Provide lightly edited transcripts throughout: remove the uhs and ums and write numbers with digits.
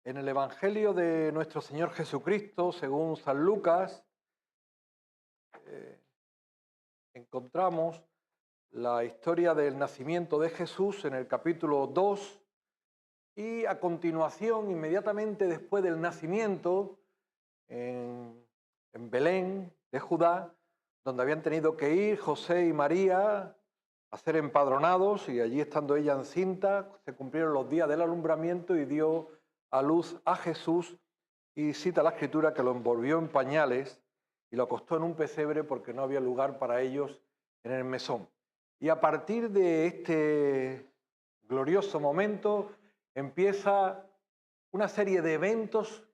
En el Evangelio de nuestro Señor Jesucristo, según San Lucas, eh, encontramos la historia del nacimiento de Jesús en el capítulo 2 y a continuación, inmediatamente después del nacimiento, en Belén de Judá, donde habían tenido que ir José y María a ser empadronados, y allí estando ella encinta, se cumplieron los días del alumbramiento y dio a luz a Jesús, y cita la Escritura que lo envolvió en pañales y lo acostó en un pesebre porque no había lugar para ellos en el mesón. Y a partir de este glorioso momento empieza una serie de eventos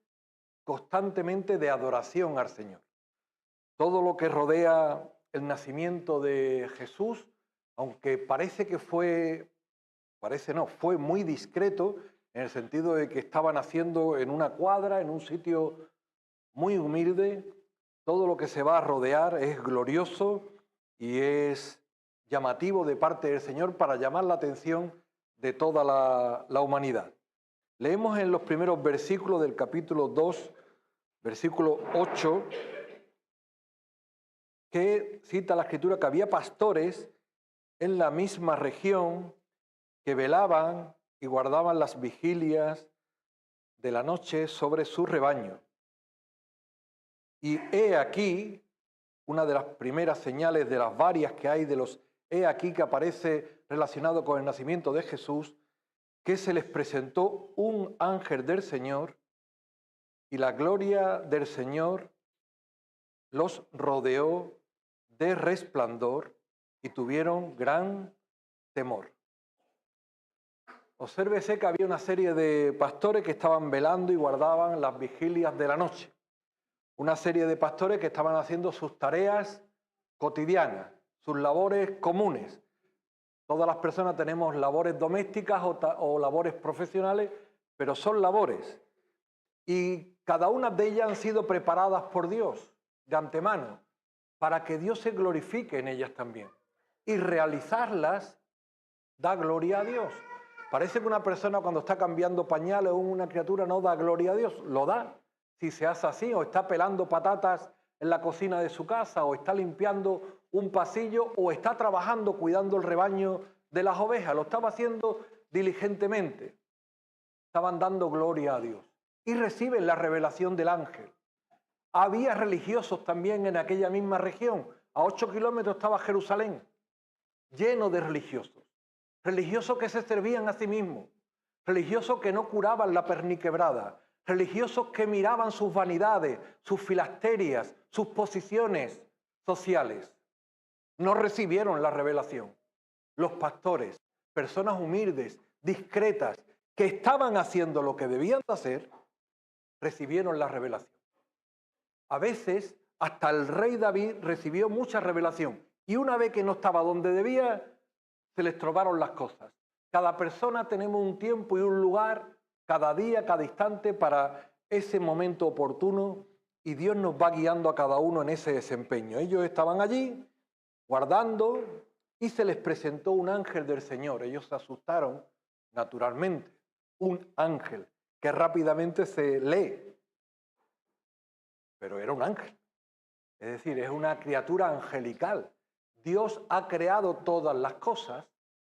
constantemente de adoración al Señor. Todo lo que rodea el nacimiento de Jesús, aunque fue muy discreto, en el sentido de que estaba naciendo en una cuadra, en un sitio muy humilde. Todo lo que se va a rodear es glorioso y es llamativo de parte del Señor para llamar la atención de toda la humanidad. Leemos en los primeros versículos del capítulo 2, versículo 8, que cita la Escritura que había pastores en la misma región que velaban y guardaban las vigilias de la noche sobre su rebaño. Y he aquí, una de las primeras señales de las varias que hay de los he aquí que aparece relacionado con el nacimiento de Jesús, que se les presentó un ángel del Señor y la gloria del Señor los rodeó de resplandor y tuvieron gran temor. Obsérvese que había una serie de pastores que estaban velando y guardaban las vigilias de la noche. Una serie de pastores que estaban haciendo sus tareas cotidianas, sus labores comunes. Todas las personas tenemos labores domésticas o labores profesionales, pero son labores. Y cada una de ellas han sido preparadas por Dios de antemano para que Dios se glorifique en ellas también. Y realizarlas da gloria a Dios. Parece que una persona cuando está cambiando pañales o una criatura no da gloria a Dios. Lo da si se hace así, o está pelando patatas en la cocina de su casa, o está limpiando un pasillo, o está trabajando cuidando el rebaño de las ovejas. Lo estaba haciendo diligentemente. Estaban dando gloria a Dios. Y reciben la revelación del ángel. Había religiosos también en aquella misma región. A 8 kilómetros estaba Jerusalén, lleno de religiosos. Religiosos que se servían a sí mismos. Religiosos que no curaban la perniquebrada. Religiosos que miraban sus vanidades, sus filasterias, sus posiciones sociales. No recibieron la revelación. Los pastores, personas humildes, discretas, que estaban haciendo lo que debían de hacer, recibieron la revelación. A veces, hasta el rey David recibió mucha revelación. Y una vez que no estaba donde debía, se les trobaron las cosas. Cada persona tenemos un tiempo y un lugar, cada día, cada instante, para ese momento oportuno, y Dios nos va guiando a cada uno en ese desempeño. Ellos estaban allí, guardando, y se les presentó un ángel del Señor. Ellos se asustaron, naturalmente. Un ángel, que rápidamente se lee. Pero era un ángel. Es decir, es una criatura angelical. Dios ha creado todas las cosas,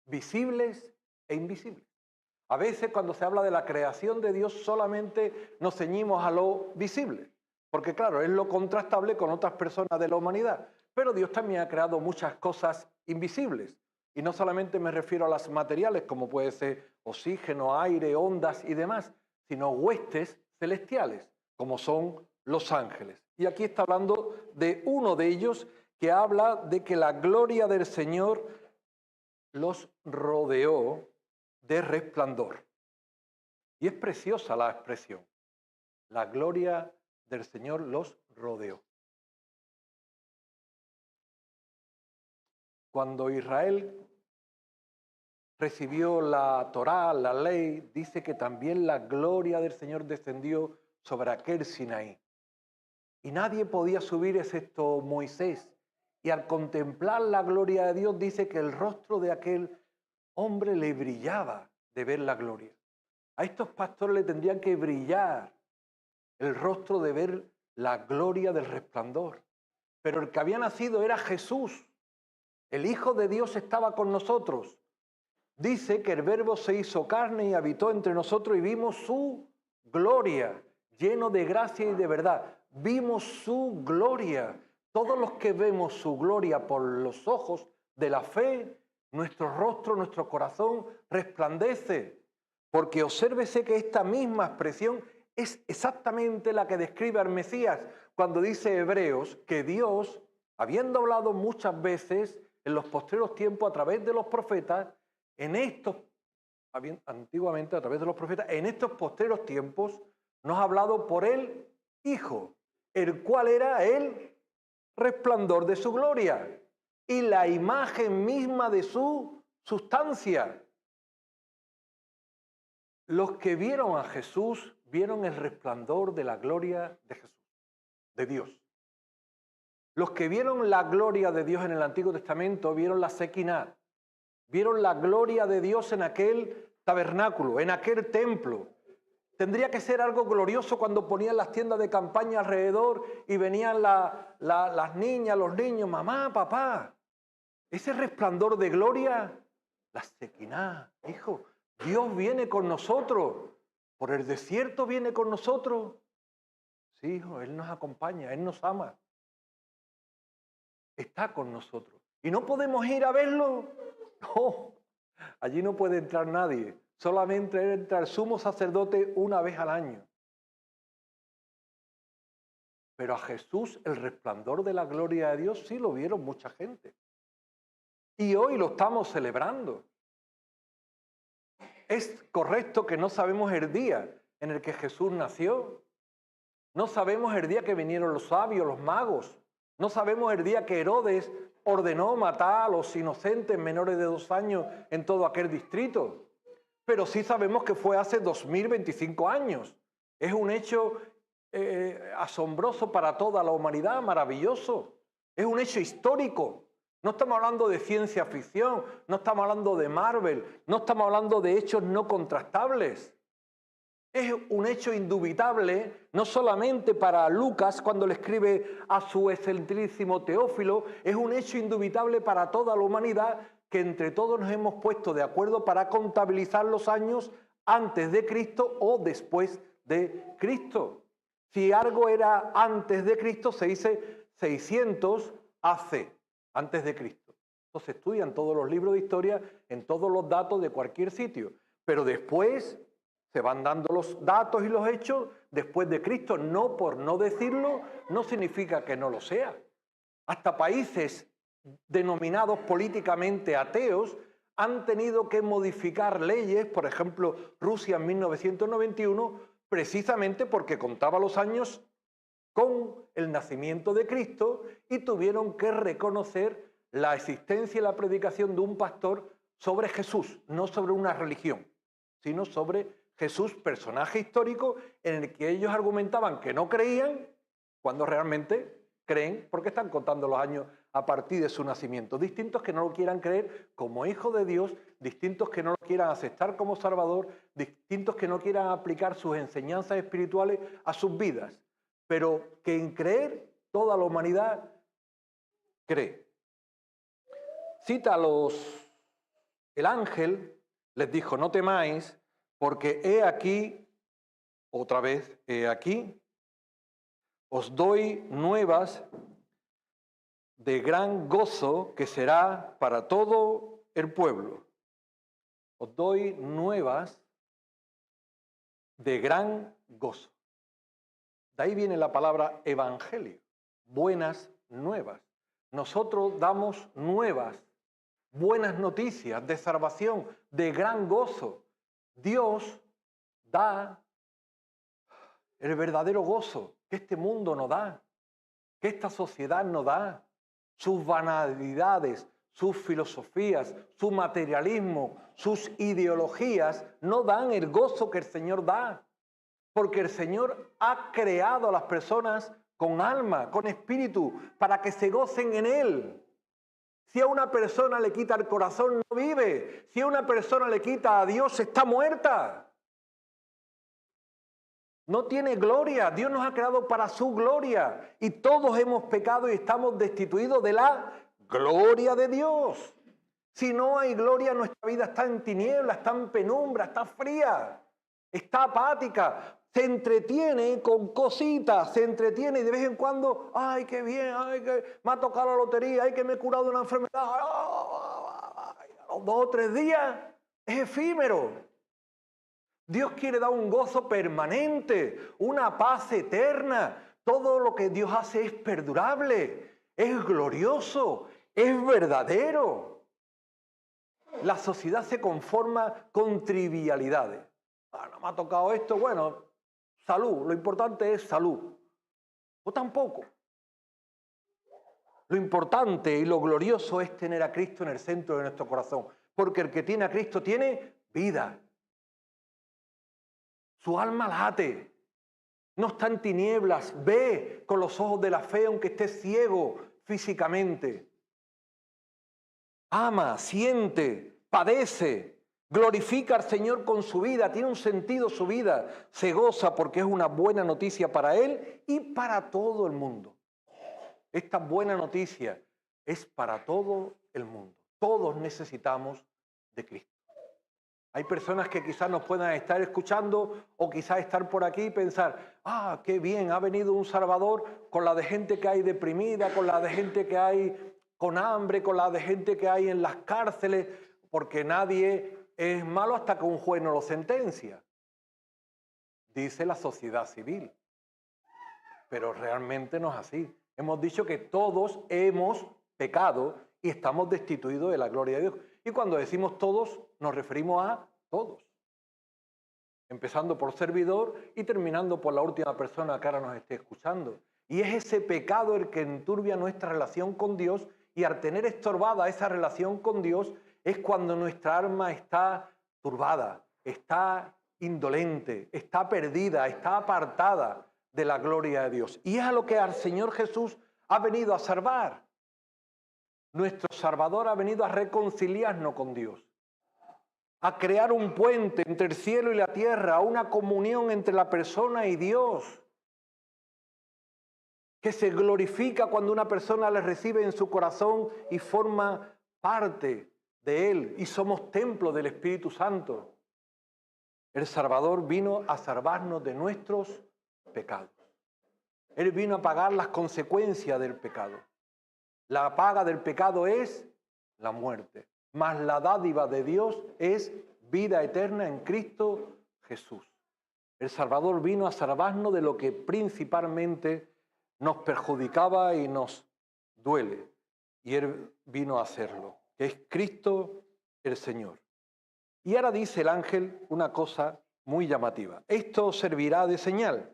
visibles e invisibles. A veces cuando se habla de la creación de Dios solamente nos ceñimos a lo visible, porque claro, es lo contrastable con otras personas de la humanidad. Pero Dios también ha creado muchas cosas invisibles. Y no solamente me refiero a las materiales, como puede ser oxígeno, aire, ondas y demás, sino huestes celestiales, como son los ángeles. Y aquí está hablando de uno de ellos que habla de que la gloria del Señor los rodeó de resplandor. Y es preciosa la expresión. La gloria del Señor los rodeó. Cuando Israel recibió la Torá, la ley, dice que también la gloria del Señor descendió sobre aquel Sinaí. Y nadie podía subir excepto Moisés. Y al contemplar la gloria de Dios dice que el rostro de aquel hombre le brillaba de ver la gloria. A estos pastores le tendrían que brillar el rostro de ver la gloria del resplandor. Pero el que había nacido era Jesús. El Hijo de Dios estaba con nosotros. Dice que el Verbo se hizo carne y habitó entre nosotros y vimos su gloria, lleno de gracia y de verdad. Vimos su gloria. Todos los que vemos su gloria por los ojos de la fe, nuestro rostro, nuestro corazón resplandece. Porque obsérvese que esta misma expresión es exactamente la que describe al Mesías cuando dice Hebreos que Dios, habiendo hablado muchas veces en los postreros tiempos a través de los profetas, antiguamente a través de los profetas, en estos postreros tiempos nos ha hablado por el Hijo, el cual era el resplandor de su gloria y la imagen misma de su sustancia. Los que vieron a Jesús vieron el resplandor de la gloria de Jesús, de Dios. Los que vieron la gloria de Dios en el Antiguo Testamento vieron la Shekinah, vieron la gloria de Dios en aquel tabernáculo, en aquel templo. Tendría que ser algo glorioso cuando ponían las tiendas de campaña alrededor y venían las niñas, los niños, mamá, papá. Ese resplandor de gloria, la Shekinah, hijo, Dios viene con nosotros. Por el desierto viene con nosotros. Sí, hijo, Él nos acompaña, Él nos ama. Está con nosotros. ¿Y no podemos ir a verlo? No, allí no puede entrar nadie. Solamente entra el sumo sacerdote una vez al año. Pero a Jesús, el resplandor de la gloria de Dios, sí lo vieron mucha gente. Y hoy lo estamos celebrando. Es correcto que no sabemos el día en el que Jesús nació. No sabemos el día que vinieron los sabios, los magos. No sabemos el día que Herodes ordenó matar a los inocentes menores de 2 años en todo aquel distrito. Pero sí sabemos que fue hace 2025 años. Es un hecho asombroso para toda la humanidad, maravilloso. Es un hecho histórico. No estamos hablando de ciencia ficción, no estamos hablando de Marvel, no estamos hablando de hechos no contrastables. Es un hecho indubitable, no solamente para Lucas cuando le escribe a su excentrísimo Teófilo, es un hecho indubitable para toda la humanidad que entre todos nos hemos puesto de acuerdo para contabilizar los años antes de Cristo o después de Cristo. Si algo era antes de Cristo, se dice 600 AC, antes de Cristo. Esto se estudia en todos los libros de historia, en todos los datos de cualquier sitio. Pero después se van dando los datos y los hechos después de Cristo. No por no decirlo, no significa que no lo sea. Hasta países denominados políticamente ateos han tenido que modificar leyes, por ejemplo, Rusia en 1991, precisamente porque contaba los años con el nacimiento de Cristo y tuvieron que reconocer la existencia y la predicación de un pastor sobre Jesús, no sobre una religión, sino sobre Jesús, personaje histórico en el que ellos argumentaban que no creían cuando realmente creen porque están contando los años a partir de su nacimiento. Distintos que no lo quieran creer como hijo de Dios, distintos que no lo quieran aceptar como Salvador, distintos que no quieran aplicar sus enseñanzas espirituales a sus vidas, pero que en creer toda la humanidad cree. Cita el ángel les dijo, no temáis, porque he aquí, otra vez, he aquí, os doy nuevas de gran gozo que será para todo el pueblo. Os doy nuevas de gran gozo. De ahí viene la palabra evangelio, buenas nuevas. Nosotros damos nuevas, buenas noticias de salvación, de gran gozo. Dios da el verdadero gozo que este mundo no da, que esta sociedad no da. Sus banalidades, sus filosofías, su materialismo, sus ideologías no dan el gozo que el Señor da. Porque el Señor ha creado a las personas con alma, con espíritu, para que se gocen en Él. Si a una persona le quita el corazón, no vive. Si a una persona le quita a Dios, está muerta. No tiene gloria. Dios nos ha creado para su gloria. Y todos hemos pecado y estamos destituidos de la gloria de Dios. Si no hay gloria, nuestra vida está en tinieblas, está en penumbra, está fría, está apática. Se entretiene con cositas, se entretiene y de vez en cuando, ay, qué bien, ay, que me ha tocado la lotería, ay, que me he curado de una enfermedad. A los 2 o 3 días es efímero. Dios quiere dar un gozo permanente, una paz eterna. Todo lo que Dios hace es perdurable, es glorioso, es verdadero. La sociedad se conforma con trivialidades. No me ha tocado esto, bueno, salud, lo importante es salud. O tampoco. Lo importante y lo glorioso es tener a Cristo en el centro de nuestro corazón, porque el que tiene a Cristo tiene vida. Su alma late, no está en tinieblas, ve con los ojos de la fe aunque esté ciego físicamente. Ama, siente, padece, glorifica al Señor con su vida, tiene un sentido su vida, se goza porque es una buena noticia para él y para todo el mundo. Esta buena noticia es para todo el mundo. Todos necesitamos de Cristo. Hay personas que quizás nos puedan estar escuchando o quizás estar por aquí y pensar, ah, qué bien, ha venido un Salvador con la de gente que hay deprimida, con la de gente que hay con hambre, con la de gente que hay en las cárceles, porque nadie es malo hasta que un juez no lo sentencia, dice la sociedad civil. Pero realmente no es así. Hemos dicho que todos hemos pecado y estamos destituidos de la gloria de Dios. Y cuando decimos todos, nos referimos a todos. Empezando por servidor y terminando por la última persona que ahora nos esté escuchando. Y es ese pecado el que enturbia nuestra relación con Dios, y al tener estorbada esa relación con Dios es cuando nuestra alma está turbada, está indolente, está perdida, está apartada de la gloria de Dios. Y es a lo que al Señor Jesús ha venido a salvar. Nuestro Salvador ha venido a reconciliarnos con Dios, a crear un puente entre el cielo y la tierra, a una comunión entre la persona y Dios, que se glorifica cuando una persona le recibe en su corazón y forma parte de él, y somos templo del Espíritu Santo. El Salvador vino a salvarnos de nuestros pecados. Él vino a pagar las consecuencias del pecado. La paga del pecado es la muerte, mas la dádiva de Dios es vida eterna en Cristo Jesús. El Salvador vino a salvarnos de lo que principalmente nos perjudicaba y nos duele, y Él vino a hacerlo, que es Cristo el Señor. Y ahora dice el ángel una cosa muy llamativa. Esto servirá de señal.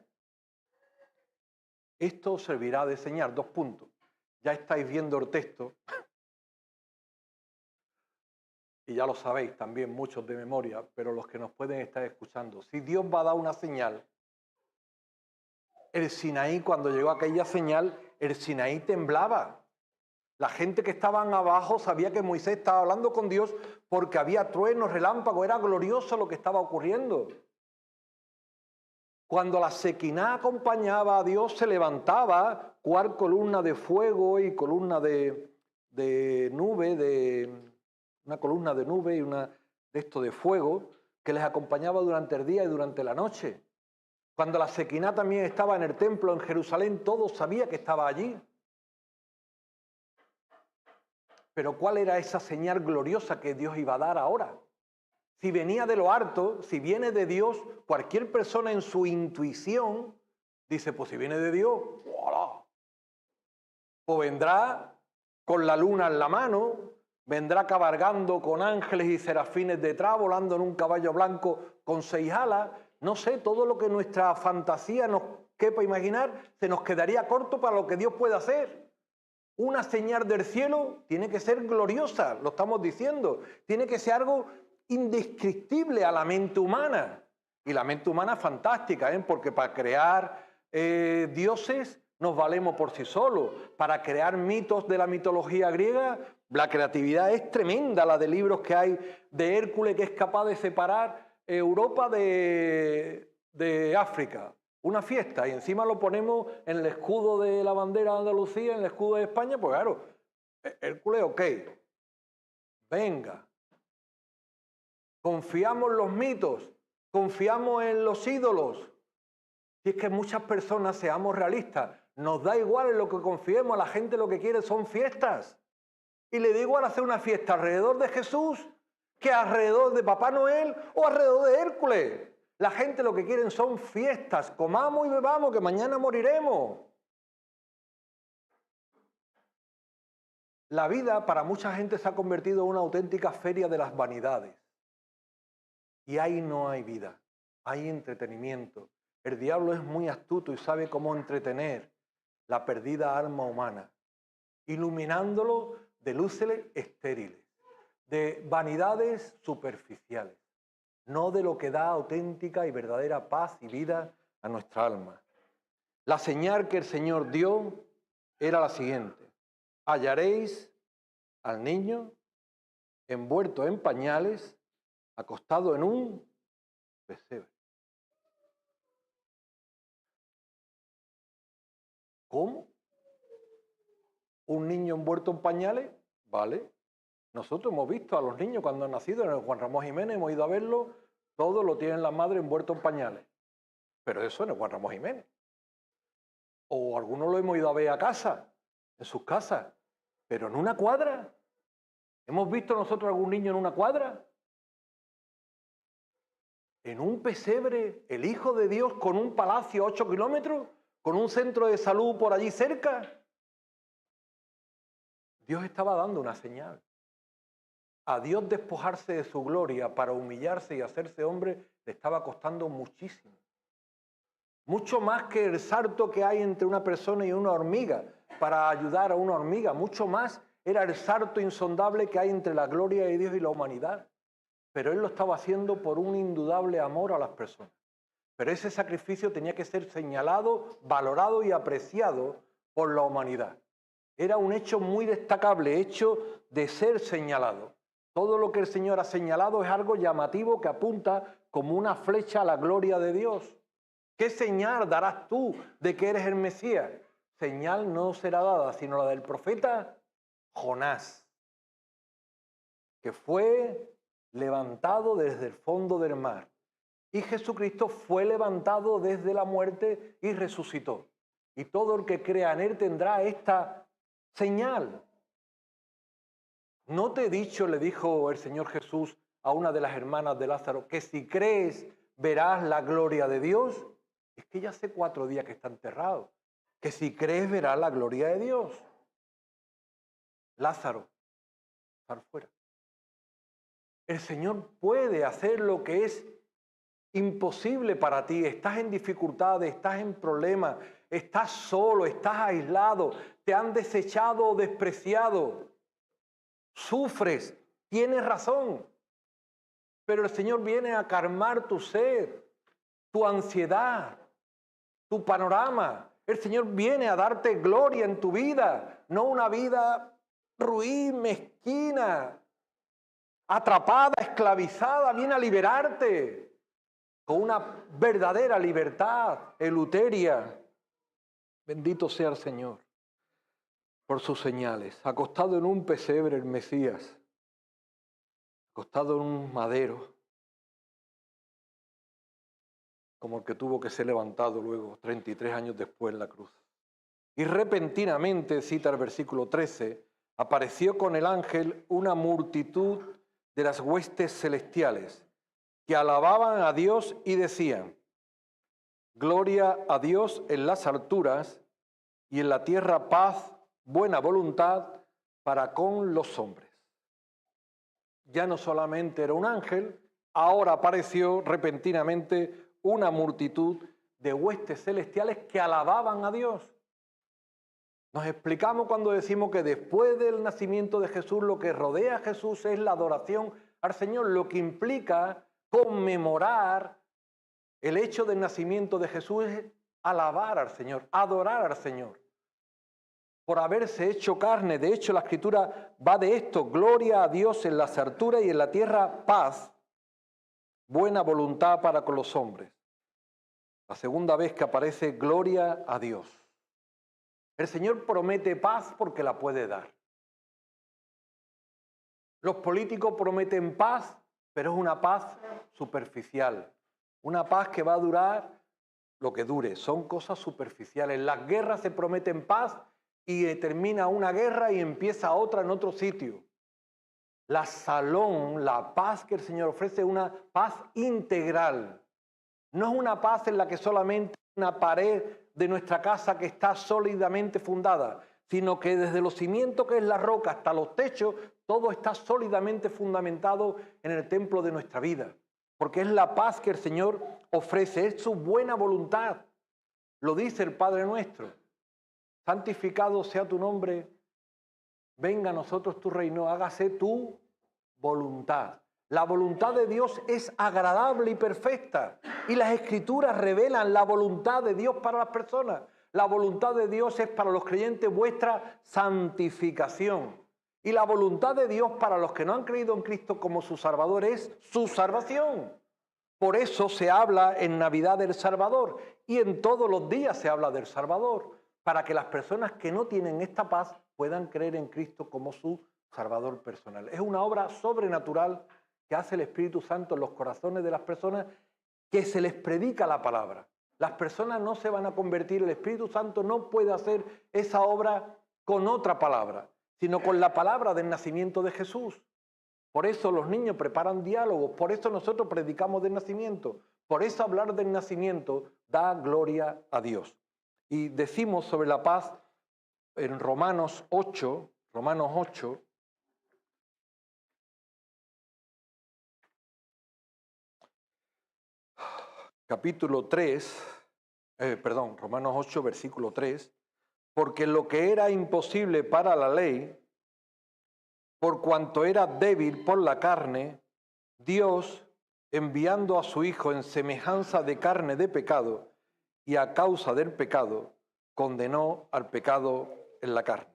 Esto servirá de señal, 2 puntos. Ya estáis viendo el texto y ya lo sabéis también muchos de memoria, pero los que nos pueden estar escuchando, si Dios va a dar una señal, el Sinaí, cuando llegó aquella señal, el Sinaí temblaba. La gente que estaban abajo sabía que Moisés estaba hablando con Dios porque había truenos, relámpagos, era glorioso lo que estaba ocurriendo. Cuando la Sequiná acompañaba a Dios, se levantaba 4 columnas de fuego y columna de nube, una columna de nube y una de esto de fuego que les acompañaba durante el día y durante la noche. Cuando la Sequiná también estaba en el templo en Jerusalén, todos sabían que estaba allí. Pero ¿cuál era esa señal gloriosa que Dios iba a dar ahora? Si venía de lo alto, si viene de Dios, cualquier persona en su intuición dice, pues si viene de Dios, ¡voilà! Pues vendrá con la luna en la mano, vendrá cabalgando con ángeles y serafines detrás, volando en un caballo blanco con 6 alas. No sé, todo lo que nuestra fantasía nos quepa imaginar, se nos quedaría corto para lo que Dios puede hacer. Una señal del cielo tiene que ser gloriosa, lo estamos diciendo. Tiene que ser algo indescriptible a la mente humana. Y la mente humana es fantástica, porque para crear dioses nos valemos por sí solos. Para crear mitos de la mitología griega, la creatividad es tremenda, la de libros que hay de Hércules, que es capaz de separar Europa de África. una fiesta y encima lo ponemos en el escudo de la bandera de Andalucía, en el escudo de España, pues claro, Hércules, ok, venga. Confiamos en los mitos, confiamos en los ídolos. Si es que muchas personas, seamos realistas, nos da igual en lo que confiemos, a la gente lo que quiere son fiestas. Y le da igual hacer una fiesta alrededor de Jesús que alrededor de Papá Noel o alrededor de Hércules. La gente lo que quieren son fiestas, comamos y bebamos, que mañana moriremos. La vida para mucha gente se ha convertido en una auténtica feria de las vanidades. Y ahí no hay vida, hay entretenimiento. El diablo es muy astuto y sabe cómo entretener la perdida alma humana, iluminándolo de luces estériles, de vanidades superficiales, no de lo que da auténtica y verdadera paz y vida a nuestra alma. La señal que el Señor dio era la siguiente: hallaréis al niño envuelto en pañales, acostado en un pesebre. ¿Cómo? ¿Un niño envuelto en pañales? Vale. Nosotros hemos visto a los niños cuando han nacido en el Juan Ramón Jiménez, hemos ido a verlo, todos lo tienen la madre envuelto en pañales. Pero eso en el Juan Ramón Jiménez. O algunos lo hemos ido a ver a casa, en sus casas, pero en una cuadra. ¿Hemos visto nosotros algún niño en una cuadra? En un pesebre, el Hijo de Dios con un palacio a 8 kilómetros, con un centro de salud por allí cerca. Dios estaba dando una señal. A Dios despojarse de su gloria para humillarse y hacerse hombre le estaba costando muchísimo. Mucho más que el salto que hay entre una persona y una hormiga para ayudar a una hormiga. Mucho más era el salto insondable que hay entre la gloria de Dios y la humanidad. Pero Él lo estaba haciendo por un indudable amor a las personas. Pero ese sacrificio tenía que ser señalado, valorado y apreciado por la humanidad. Era un hecho muy destacable, hecho de ser señalado. Todo lo que el Señor ha señalado es algo llamativo que apunta como una flecha a la gloria de Dios. ¿Qué señal darás tú de que eres el Mesías? Señal no será dada, sino la del profeta Jonás, que fue levantado desde el fondo del mar. Y Jesucristo fue levantado desde la muerte y resucitó. Y todo el que crea en Él tendrá esta señal. ¿No te he dicho, le dijo el Señor Jesús a una de las hermanas de Lázaro, que si crees verás la gloria de Dios? Es que ya hace 4 días que está enterrado. Que si crees verás la gloria de Dios. Lázaro, sal fuera. El Señor puede hacer lo que es imposible para ti. Estás en dificultades, estás en problemas, estás solo, estás aislado, te han desechado o despreciado. Sufres, tienes razón. Pero el Señor viene a calmar tu sed, tu ansiedad, tu panorama. El Señor viene a darte gloria en tu vida, no una vida ruin, mezquina, atrapada, esclavizada. Viene a liberarte con una verdadera libertad, eleuteria. Bendito sea el Señor por sus señales. Acostado en un pesebre el Mesías, acostado en un madero, como el que tuvo que ser levantado luego, 33 años después en la cruz. Y repentinamente, cita el versículo 13, apareció con el ángel una multitud de las huestes celestiales que alababan a Dios y decían: gloria a Dios en las alturas y en la tierra paz, buena voluntad para con los hombres. Ya no solamente era un ángel, ahora apareció repentinamente una multitud de huestes celestiales que alababan a Dios. Nos explicamos cuando decimos que después del nacimiento de Jesús lo que rodea a Jesús es la adoración al Señor, lo que implica conmemorar el hecho del nacimiento de Jesús es alabar al Señor, adorar al Señor, por haberse hecho carne. De hecho, la Escritura va de esto: gloria a Dios en las alturas y en la tierra paz, buena voluntad para con los hombres. La segunda vez que aparece, gloria a Dios. El Señor promete paz porque la puede dar. Los políticos prometen paz, pero es una paz superficial. Una paz que va a durar lo que dure. Son cosas superficiales. Las guerras se prometen paz y termina una guerra y empieza otra en otro sitio. La Shalom, la paz que el Señor ofrece, es una paz integral. No es una paz en la que solamente una pared de nuestra casa que está sólidamente fundada, sino que desde los cimientos, que es la roca, hasta los techos, todo está sólidamente fundamentado en el templo de nuestra vida. Porque es la paz que el Señor ofrece, es su buena voluntad. Lo dice el Padre nuestro. Santificado sea tu nombre, venga a nosotros tu reino, hágase tu voluntad. La voluntad de Dios es agradable y perfecta. Y las Escrituras revelan la voluntad de Dios para las personas. La voluntad de Dios es para los creyentes vuestra santificación. Y la voluntad de Dios para los que no han creído en Cristo como su Salvador es su salvación. Por eso se habla en Navidad del Salvador y en todos los días se habla del Salvador, para que las personas que no tienen esta paz puedan creer en Cristo como su Salvador personal. Es una obra sobrenatural que hace el Espíritu Santo en los corazones de las personas, que se les predica la palabra. Las personas no se van a convertir, el Espíritu Santo no puede hacer esa obra con otra palabra, sino con la palabra del nacimiento de Jesús. Por eso los niños preparan diálogos, por eso nosotros predicamos del nacimiento, por eso hablar del nacimiento da gloria a Dios. Y decimos sobre la paz en Romanos 8, Romanos 8, versículo 3, porque lo que era imposible para la ley, por cuanto era débil por la carne, Dios, enviando a su Hijo en semejanza de carne de pecado, y a causa del pecado, condenó al pecado en la carne,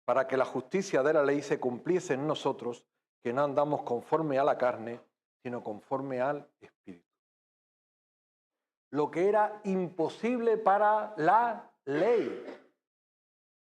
para que la justicia de la ley se cumpliese en nosotros, que no andamos conforme a la carne, sino conforme al Espíritu. Lo que era imposible para la ley.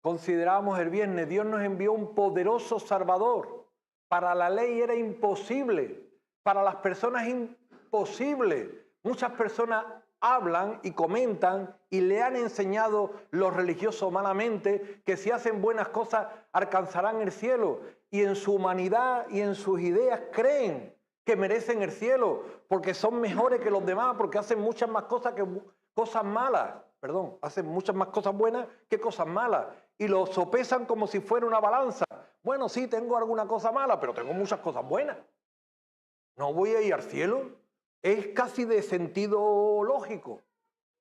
Consideramos el viernes, Dios nos envió un poderoso Salvador. Para la ley era imposible, para las personas imposible. Muchas personas hablan y comentan y le han enseñado los religiosos malamente que si hacen buenas cosas alcanzarán el cielo, y en su humanidad y en sus ideas creen que merecen el cielo porque son mejores que los demás, porque hacen muchas más cosas que cosas malas. Hacen muchas más cosas buenas que cosas malas y lo sopesan como si fuera una balanza. Bueno, sí, tengo alguna cosa mala, pero tengo muchas cosas buenas. ¿No voy a ir al cielo? Es casi de sentido lógico,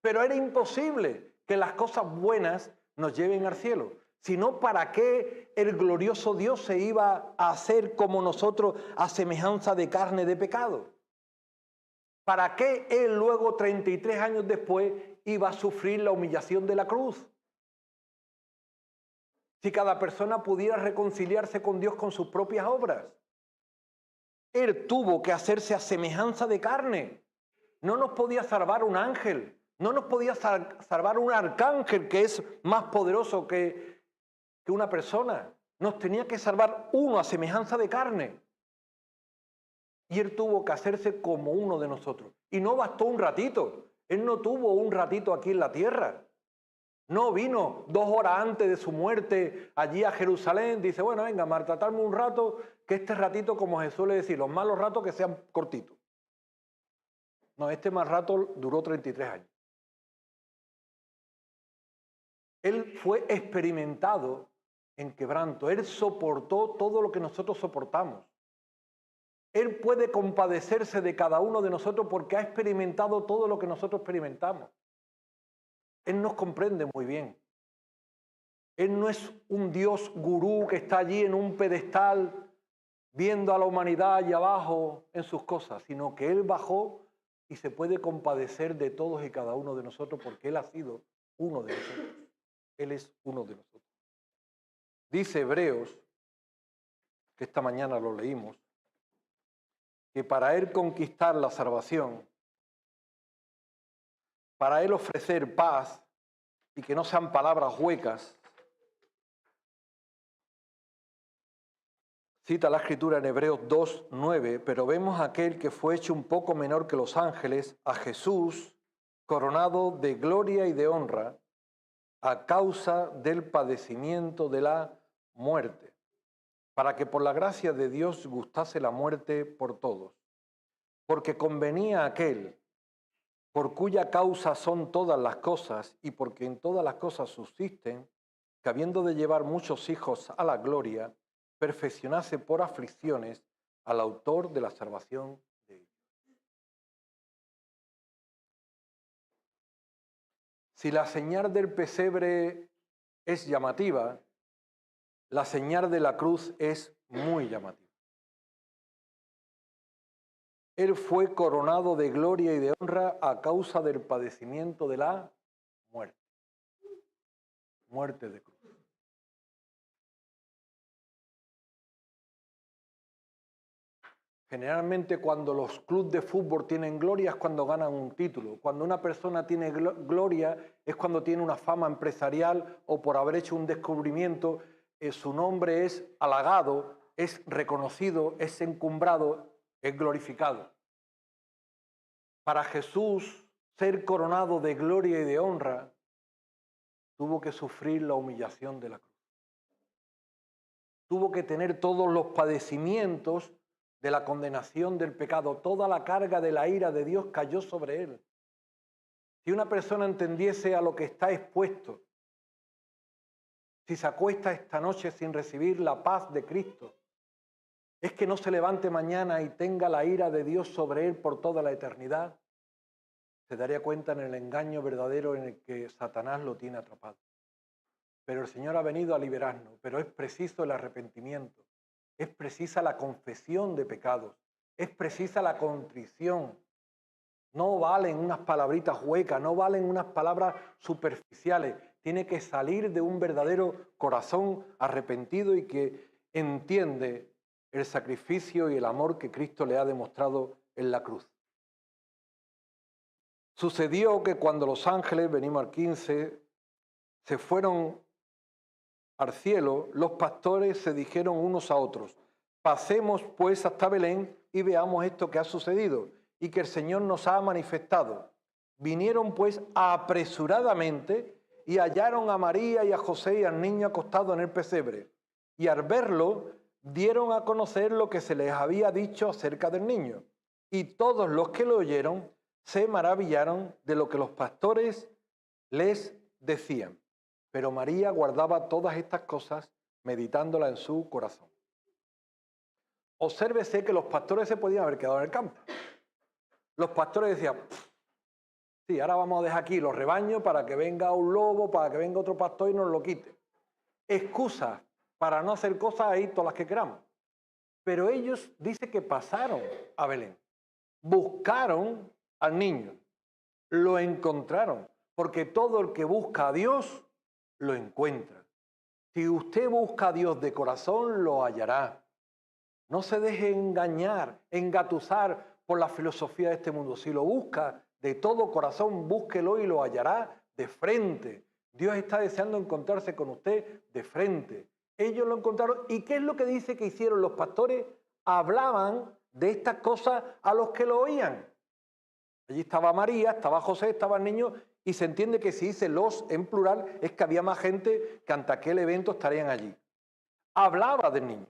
pero era imposible que las cosas buenas nos lleven al cielo. Si no, ¿para qué el glorioso Dios se iba a hacer como nosotros a semejanza de carne de pecado? ¿Para qué Él luego, 33 años después, iba a sufrir la humillación de la cruz? Si cada persona pudiera reconciliarse con Dios con sus propias obras. Él tuvo que hacerse a semejanza de carne. No nos podía salvar un ángel, no nos podía salvar un arcángel que es más poderoso que una persona. Nos tenía que salvar uno a semejanza de carne. Y Él tuvo que hacerse como uno de nosotros. Y no bastó un ratito. Él no tuvo un ratito aquí en la tierra. No vino 2 horas antes de su muerte allí a Jerusalén. Dice, bueno, venga, maltratarme un rato, que este ratito, como se suele decir, los malos ratos que sean cortitos. No, este mal rato duró 33 años. Él fue experimentado en quebranto. Él soportó todo lo que nosotros soportamos. Él puede compadecerse de cada uno de nosotros porque ha experimentado todo lo que nosotros experimentamos. Él nos comprende muy bien. Él no es un Dios gurú que está allí en un pedestal viendo a la humanidad allá abajo en sus cosas, sino que Él bajó y se puede compadecer de todos y cada uno de nosotros porque Él ha sido uno de nosotros. Él es uno de nosotros. Dice Hebreos, que esta mañana lo leímos, que para Él conquistar la salvación para Él ofrecer paz y que no sean palabras huecas. Cita la Escritura en Hebreos 2:9, pero vemos a aquel que fue hecho un poco menor que los ángeles, a Jesús, coronado de gloria y de honra, a causa del padecimiento de la muerte, para que por la gracia de Dios gustase la muerte por todos. Porque convenía a aquel, por cuya causa son todas las cosas, y porque en todas las cosas subsisten, que habiendo de llevar muchos hijos a la gloria, perfeccionase por aflicciones al autor de la salvación de ellos. Si la señal del pesebre es llamativa, la señal de la cruz es muy llamativa. Él fue coronado de gloria y de honra a causa del padecimiento de la muerte. Muerte de cruz. Generalmente cuando los clubes de fútbol tienen gloria es cuando ganan un título. Cuando una persona tiene gloria es cuando tiene una fama empresarial o por haber hecho un descubrimiento, su nombre es halagado, es reconocido, es encumbrado, es glorificado. Para Jesús ser coronado de gloria y de honra, tuvo que sufrir la humillación de la cruz. Tuvo que tener todos los padecimientos de la condenación del pecado. Toda la carga de la ira de Dios cayó sobre él. Si una persona entendiese a lo que está expuesto, si se acuesta esta noche sin recibir la paz de Cristo, es que no se levante mañana y tenga la ira de Dios sobre él por toda la eternidad, se daría cuenta en el engaño verdadero en el que Satanás lo tiene atrapado. Pero el Señor ha venido a liberarnos, pero es preciso el arrepentimiento, es precisa la confesión de pecados, es precisa la contrición. No valen unas palabritas huecas, no valen unas palabras superficiales. Tiene que salir de un verdadero corazón arrepentido y que entiende el sacrificio y el amor que Cristo le ha demostrado en la cruz. Sucedió que cuando los ángeles, venimos al 15, se fueron al cielo, los pastores se dijeron unos a otros: pasemos pues hasta Belén y veamos esto que ha sucedido y que el Señor nos ha manifestado. Vinieron pues apresuradamente y hallaron a María y a José y al niño acostado en el pesebre. Y al verlo, dieron a conocer lo que se les había dicho acerca del niño. Y todos los que lo oyeron se maravillaron de lo que los pastores les decían. Pero María guardaba todas estas cosas, meditándolas en su corazón. Obsérvese que los pastores se podían haber quedado en el campo. Los pastores decían: sí, ahora vamos a dejar aquí los rebaños para que venga un lobo, para que venga otro pastor y nos lo quite. Excusas para no hacer cosas ahí todas las que queramos. Pero ellos dice que pasaron a Belén, buscaron al niño, lo encontraron, porque todo el que busca a Dios lo encuentra. Si usted busca a Dios de corazón, lo hallará. No se deje engañar, engatusar por la filosofía de este mundo. Si lo busca de todo corazón, búsquelo y lo hallará de frente. Dios está deseando encontrarse con usted de frente. Ellos lo encontraron. ¿Y qué es lo que dice que hicieron los pastores? Hablaban de estas cosas a los que lo oían. Allí estaba María, estaba José, estaba el niño, y se entiende que si dice los en plural es que había más gente que ante aquel evento estarían allí. Hablaba del niño.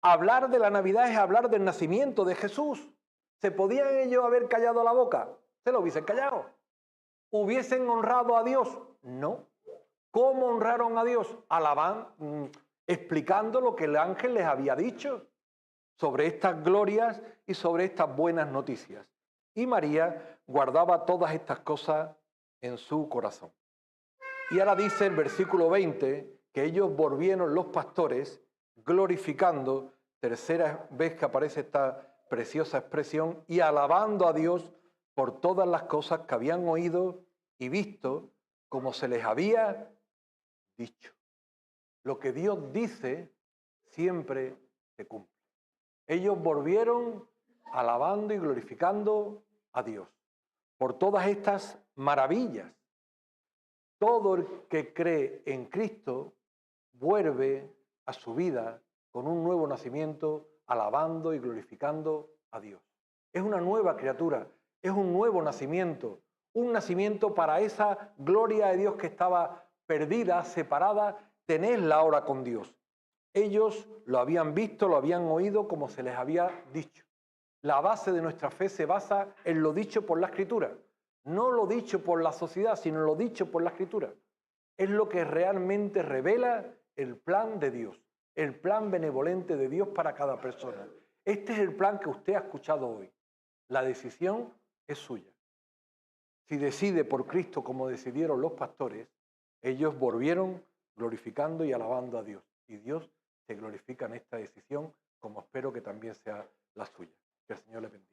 Hablar de la Navidad es hablar del nacimiento de Jesús. ¿Se podían ellos haber callado la boca? Se lo hubiesen callado. ¿Hubiesen honrado a Dios? No. ¿Cómo honraron a Dios? Explicando lo que el ángel les había dicho sobre estas glorias y sobre estas buenas noticias. Y María guardaba todas estas cosas en su corazón. Y ahora dice el versículo 20 que ellos volvieron los pastores glorificando, tercera vez que aparece esta preciosa expresión, y alabando a Dios por todas las cosas que habían oído y visto, como se les había dicho. Lo que Dios dice siempre se cumple. Ellos volvieron alabando y glorificando a Dios por todas estas maravillas. Todo el que cree en Cristo vuelve a su vida con un nuevo nacimiento, alabando y glorificando a Dios. Es una nueva criatura, es un nuevo nacimiento, un nacimiento para esa gloria de Dios que estaba perdida, separada, tenerla ahora con Dios. Ellos lo habían visto, lo habían oído como se les había dicho. La base de nuestra fe se basa en lo dicho por la Escritura. No lo dicho por la sociedad, sino lo dicho por la Escritura. Es lo que realmente revela el plan de Dios, el plan benevolente de Dios para cada persona. Este es el plan que usted ha escuchado hoy. La decisión es suya. Si decide por Cristo como decidieron los pastores, ellos volvieron glorificando y alabando a Dios. Y Dios se glorifica en esta decisión, como espero que también sea la suya. Que el Señor le bendiga.